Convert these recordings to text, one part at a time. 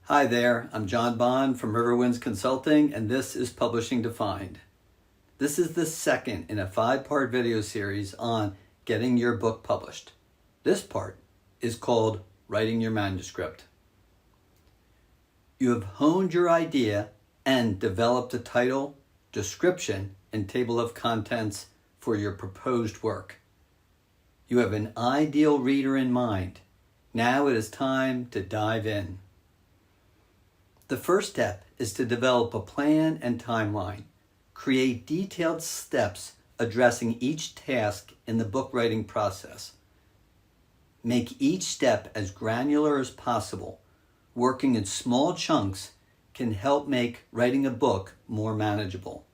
Hi there, I'm John Bond from Riverwinds Consulting, and this is Publishing Defined. This is the second in a 5-part video series on getting your book published. This part is called Writing Your Manuscript. You have honed your idea and developed a title, description, and table of contents for your proposed work. You have an ideal reader in mind. Now it is time to dive in. The first step is to develop a plan and timeline. Create detailed steps addressing each task in the book writing process. Make each step as granular as possible. Working in small chunks can help make writing a book more manageable.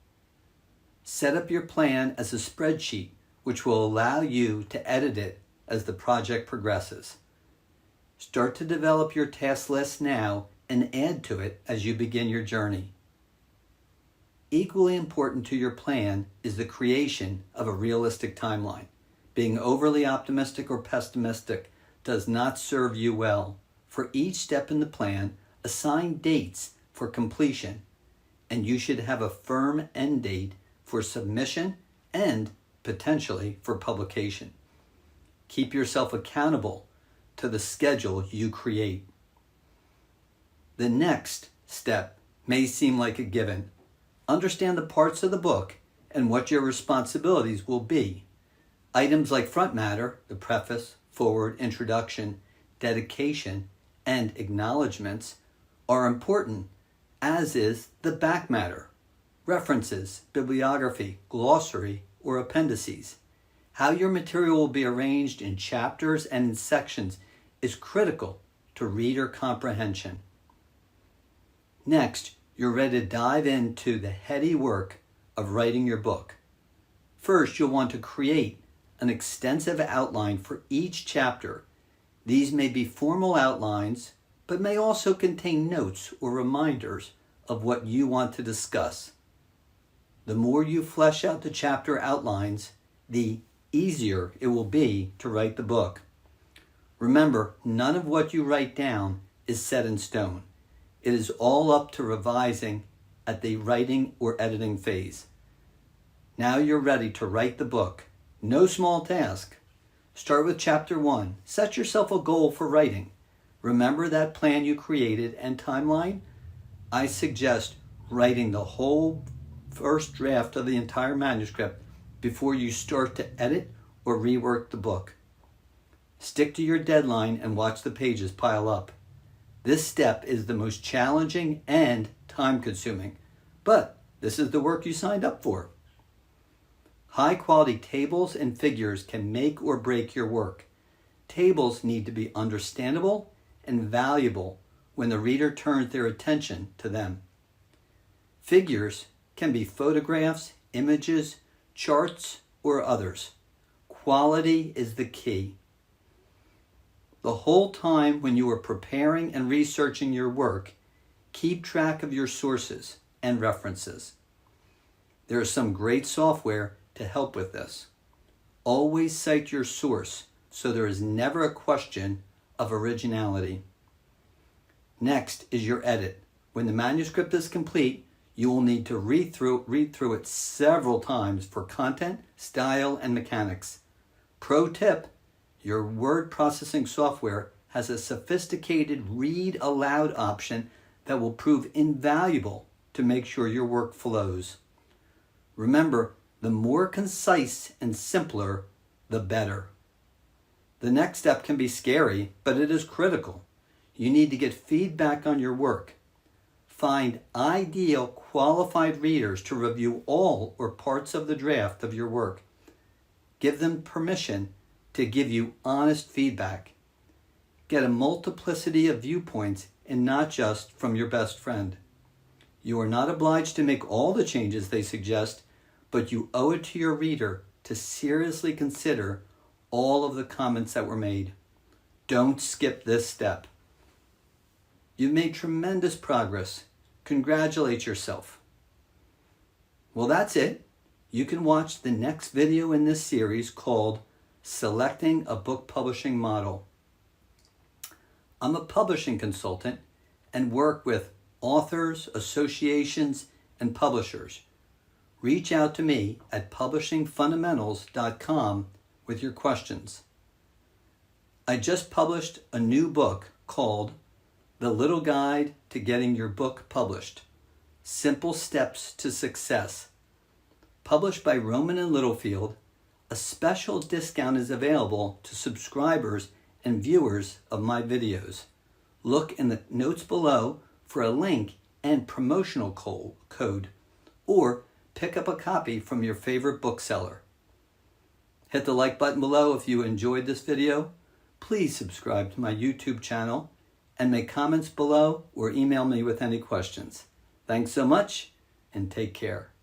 Set up your plan as a spreadsheet, which will allow you to edit it as the project progresses. Start to develop your task list now and add to it as you begin your journey. Equally important to your plan is the creation of a realistic timeline. Being overly optimistic or pessimistic does not serve you well. For each step in the plan, assign dates for completion, and you should have a firm end date for submission and potentially for publication. Keep yourself accountable to the schedule you create. The next step may seem like a given. Understand the parts of the book and what your responsibilities will be. Items like front matter, the preface, foreword, introduction, dedication, and acknowledgments are important, as is the back matter, references, bibliography, glossary, or appendices. How your material will be arranged in chapters and in sections is critical to reader comprehension. Next, you're ready to dive into the heady work of writing your book. First, you'll want to create an extensive outline for each chapter. These may be formal outlines, but may also contain notes or reminders of what you want to discuss. The more you flesh out the chapter outlines, the easier it will be to write the book. Remember, none of what you write down is set in stone. It is all up to revising at the writing or editing phase. Now you're ready to write the book. No small task. Start with chapter 1. Set yourself a goal for writing. Remember that plan you created and timeline? I suggest writing the whole first draft of the entire manuscript before you start to edit or rework the book. Stick to your deadline and watch the pages pile up. This step is the most challenging and time-consuming, but this is the work you signed up for. High-quality tables and figures can make or break your work. Tables need to be understandable and valuable when the reader turns their attention to them. Figures can be photographs, images, charts, or others. Quality is the key. The whole time when you are preparing and researching your work, keep track of your sources and references. There is some great software to help with this. Always cite your source so there is never a question of originality. Next is your edit. When the manuscript is complete, you will need to read through it several times for content, style, and mechanics. Pro tip: your word processing software has a sophisticated read aloud option that will prove invaluable to make sure your work flows. Remember, the more concise and simpler, the better. The next step can be scary, but it is critical. You need to get feedback on your work. Find ideal qualified readers to review all or parts of the draft of your work. Give them permission to give you honest feedback. Get a multiplicity of viewpoints and not just from your best friend. You are not obliged to make all the changes they suggest, but you owe it to your reader to seriously consider all of the comments that were made. Don't skip this step. You've made tremendous progress. Congratulate yourself. Well, that's it. You can watch the next video in this series called Selecting a Book Publishing Model. I'm a publishing consultant and work with authors, associations, and publishers. Reach out to me at publishingfundamentals.com with your questions. I just published a new book called The Little Guide to Getting Your Book Published: Simple Steps to Success. Published by Rowman & Littlefield, a special discount is available to subscribers and viewers of my videos. Look in the notes below for a link and promotional code, or pick up a copy from your favorite bookseller. Hit the like button below if you enjoyed this video. Please subscribe to my YouTube channel and make comments below or email me with any questions. Thanks so much and take care.